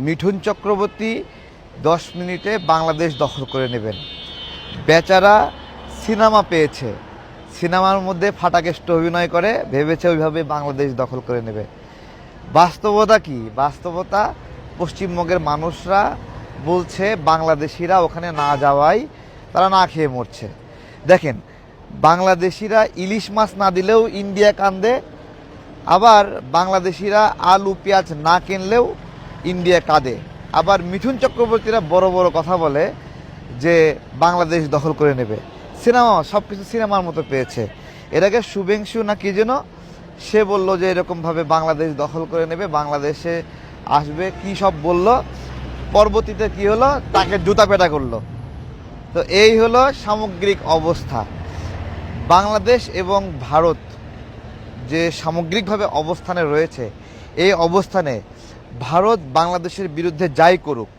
মিঠুন চক্রবর্তী 10 মিনিটে বাংলাদেশ দখল করে নেবেন। বেচারা সিনেমা পেয়েছে, সিনেমার মধ্যে ফাটাকেষ্ট অভিনয় করে ভেবেছে ওইভাবে বাংলাদেশ দখল করে নেবে। বাস্তবতা কি? বাস্তবতা পশ্চিমবঙ্গের মানুষরা বলছে বাংলাদেশিরা ওখানে না যাওয়াই তারা না খেয়ে মরছে। দেখেন, বাংলাদেশিরা ইলিশ মাছ না দিলেও ইন্ডিয়া কান্দে, আবার বাংলাদেশিরা আলু পেঁয়াজ না কিনলেও ইন্ডিয়া কাঁদে। আবার মিঠুন চক্রবর্তীরা বড় বড় কথা বলে যে বাংলাদেশ দখল করে নেবে। সিনেমা সব কিছু সিনেমার মতো পেয়েছে। এর আগে শুভেংশু না কি যেন সে বলল যে এরকমভাবে বাংলাদেশ দখল করে নেবে, বাংলাদেশে আসবে, কি সব বলল। পরবর্তীতে কি হলো, তাকে জুতা পেটা করলো। তো এই হলো সামগ্রিক অবস্থা। বাংলাদেশ এবং ভারত যে সামগ্রিকভাবে অবস্থানে রয়েছে, এই অবস্থানে ভারত বাংলাদেশের বিরুদ্ধে যাই করুক,